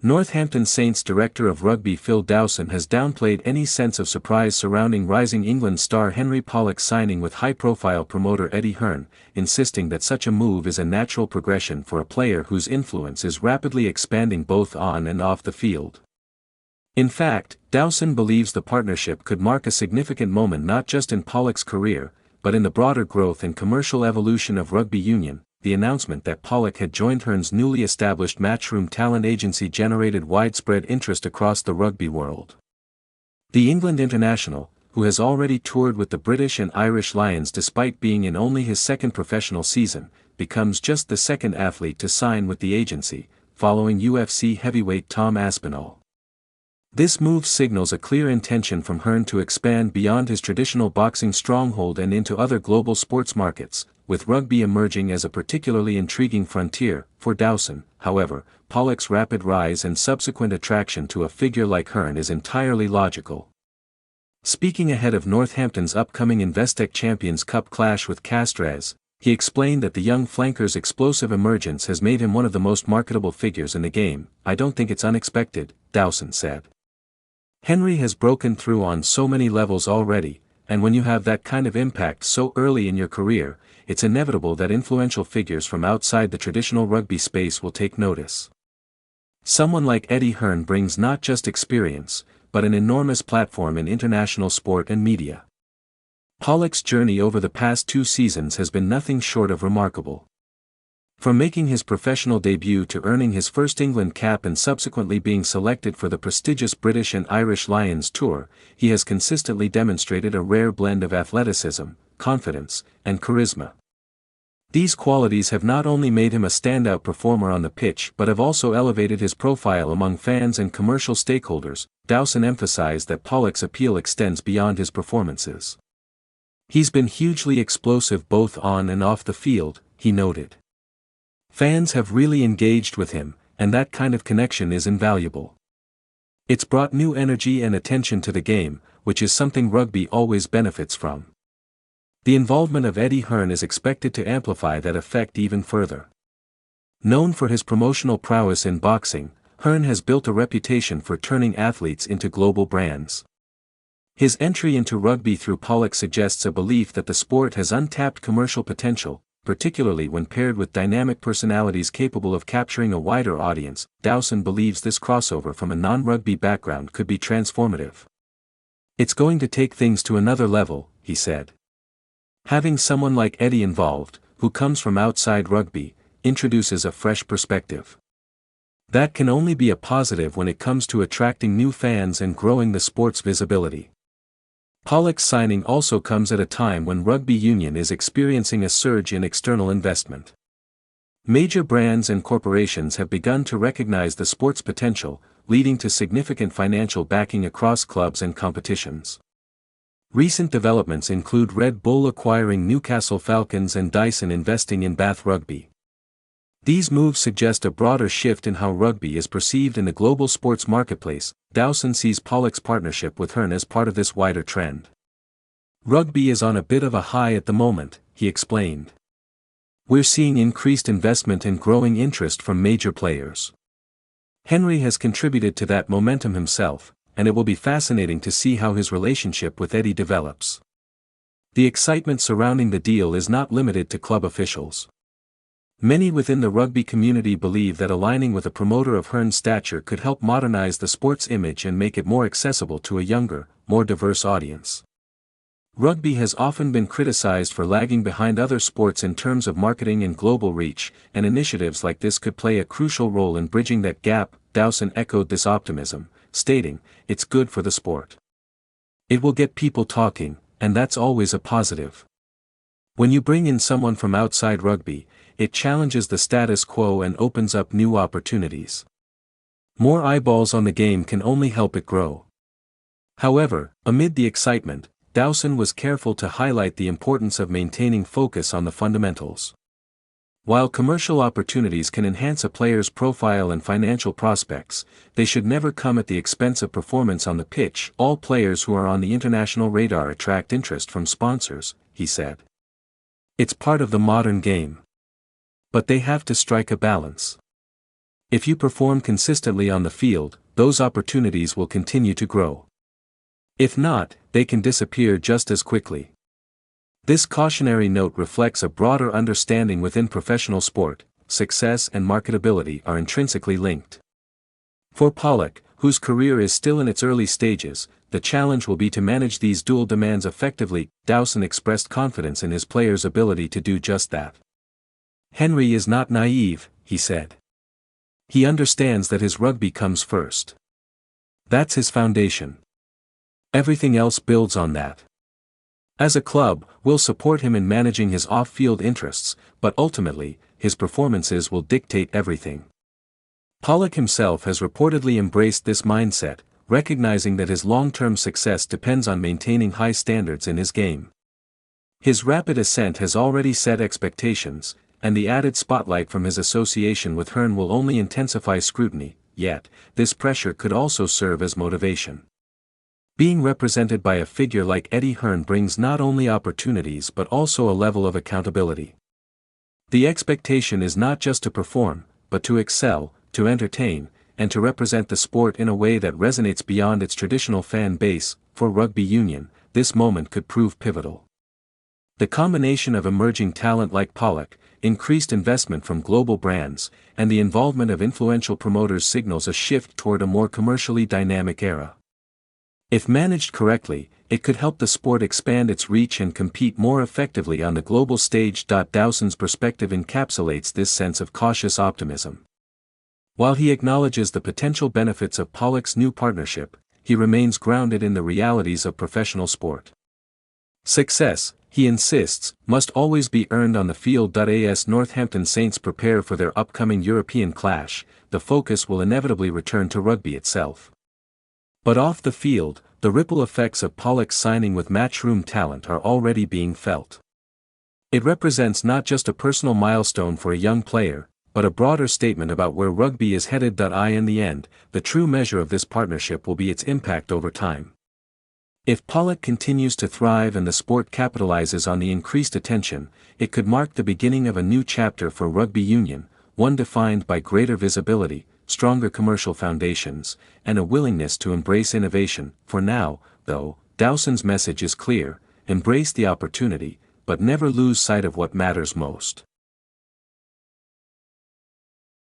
Northampton Saints director of rugby Phil Dowson has downplayed any sense of surprise surrounding rising England star Henry Pollock signing with high-profile promoter Eddie Hearn, insisting that such a move is a natural progression for a player whose influence is rapidly expanding both on and off the field. In fact, Dowson believes the partnership could mark a significant moment not just in Pollock's career, but in the broader growth and commercial evolution of rugby union. The announcement that Pollock had joined Hearn's newly established Matchroom Talent agency generated widespread interest across the rugby world. The England international, who has already toured with the British and Irish Lions despite being in only his second professional season, becomes just the second athlete to sign with the agency, following UFC heavyweight Tom Aspinall. This move signals a clear intention from Hearn to expand beyond his traditional boxing stronghold and into other global sports markets, with rugby emerging as a particularly intriguing frontier. For Dowson, however, Pollock's rapid rise and subsequent attraction to a figure like Hearn is entirely logical. Speaking ahead of Northampton's upcoming Investec Champions Cup clash with Castres, he explained that the young flanker's explosive emergence has made him one of the most marketable figures in the game. "I don't think it's unexpected," Dowson said. "Henry has broken through on so many levels already, and when you have that kind of impact so early in your career, it's inevitable that influential figures from outside the traditional rugby space will take notice. Someone like Eddie Hearn brings not just experience, but an enormous platform in international sport and media." Pollock's journey over the past 2 seasons has been nothing short of remarkable. From making his professional debut to earning his first England cap and subsequently being selected for the prestigious British and Irish Lions tour, he has consistently demonstrated a rare blend of athleticism, confidence, and charisma. These qualities have not only made him a standout performer on the pitch but have also elevated his profile among fans and commercial stakeholders. Dowson emphasized that Pollock's appeal extends beyond his performances. "He's been hugely explosive both on and off the field," he noted. "Fans have really engaged with him, and that kind of connection is invaluable. It's brought new energy and attention to the game, which is something rugby always benefits from." The involvement of Eddie Hearn is expected to amplify that effect even further. Known for his promotional prowess in boxing, Hearn has built a reputation for turning athletes into global brands. His entry into rugby through Pollock suggests a belief that the sport has untapped commercial potential, particularly when paired with dynamic personalities capable of capturing a wider audience. Dowson believes this crossover from a non-rugby background could be transformative. "It's going to take things to another level," he said. "Having someone like Eddie involved, who comes from outside rugby, introduces a fresh perspective. That can only be a positive when it comes to attracting new fans and growing the sport's visibility." Pollock's signing also comes at a time when rugby union is experiencing a surge in external investment. Major brands and corporations have begun to recognize the sport's potential, leading to significant financial backing across clubs and competitions. Recent developments include Red Bull acquiring Newcastle Falcons and Dyson investing in Bath Rugby. These moves suggest a broader shift in how rugby is perceived in the global sports marketplace. Dowson sees Pollock's partnership with Hearn as part of this wider trend. "Rugby is on a bit of a high at the moment," he explained. "We're seeing increased investment and growing interest from major players. Henry has contributed to that momentum himself, and it will be fascinating to see how his relationship with Eddie develops." The excitement surrounding the deal is not limited to club officials. Many within the rugby community believe that aligning with a promoter of Hearn's stature could help modernize the sport's image and make it more accessible to a younger, more diverse audience. Rugby has often been criticized for lagging behind other sports in terms of marketing and global reach, and initiatives like this could play a crucial role in bridging that gap. Dowson echoed this optimism, stating, "It's good for the sport. It will get people talking, and that's always a positive. When you bring in someone from outside rugby, it challenges the status quo and opens up new opportunities. More eyeballs on the game can only help it grow." However, amid the excitement, Dowson was careful to highlight the importance of maintaining focus on the fundamentals. While commercial opportunities can enhance a player's profile and financial prospects, they should never come at the expense of performance on the pitch. "All players who are on the international radar attract interest from sponsors," he said. "It's part of the modern game. But they have to strike a balance. If you perform consistently on the field, those opportunities will continue to grow. If not, they can disappear just as quickly. This cautionary note reflects a broader understanding within professional sport. Success and marketability are intrinsically linked. For Pollock, whose career is still in its early stages, the challenge will be to manage these dual demands effectively. Dowson expressed confidence in his players' ability to do just that. "Henry is not naive," he said. "He understands that his rugby comes first. That's his foundation. Everything else builds on that. As a club, we'll support him in managing his off-field interests, but ultimately, his performances will dictate everything." Pollock himself has reportedly embraced this mindset, recognizing that his long-term success depends on maintaining high standards in his game. His rapid ascent has already set expectations, and the added spotlight from his association with Hearn will only intensify scrutiny, yet, this pressure could also serve as motivation. Being represented by a figure like Eddie Hearn brings not only opportunities but also a level of accountability. The expectation is not just to perform, but to excel, to entertain, and to represent the sport in a way that resonates beyond its traditional fan base. For rugby union, this moment could prove pivotal. The combination of emerging talent like Pollock, increased investment from global brands, and the involvement of influential promoters signals a shift toward a more commercially dynamic era. If managed correctly, it could help the sport expand its reach and compete more effectively on the global stage. Dowson's perspective encapsulates this sense of cautious optimism. While he acknowledges the potential benefits of Pollock's new partnership, he remains grounded in the realities of professional sport. Success, he insists, must always be earned on the field. As Northampton Saints prepare for their upcoming European clash, the focus will inevitably return to rugby itself. But off the field, the ripple effects of Pollock's signing with Matchroom Talent are already being felt. It represents not just a personal milestone for a young player, but a broader statement about where rugby is headed. In the end, the true measure of this partnership will be its impact over time. If Pollock continues to thrive and the sport capitalizes on the increased attention, it could mark the beginning of a new chapter for rugby union, one defined by greater visibility, stronger commercial foundations, and a willingness to embrace innovation. For now, though, Dowson's message is clear: embrace the opportunity, but never lose sight of what matters most.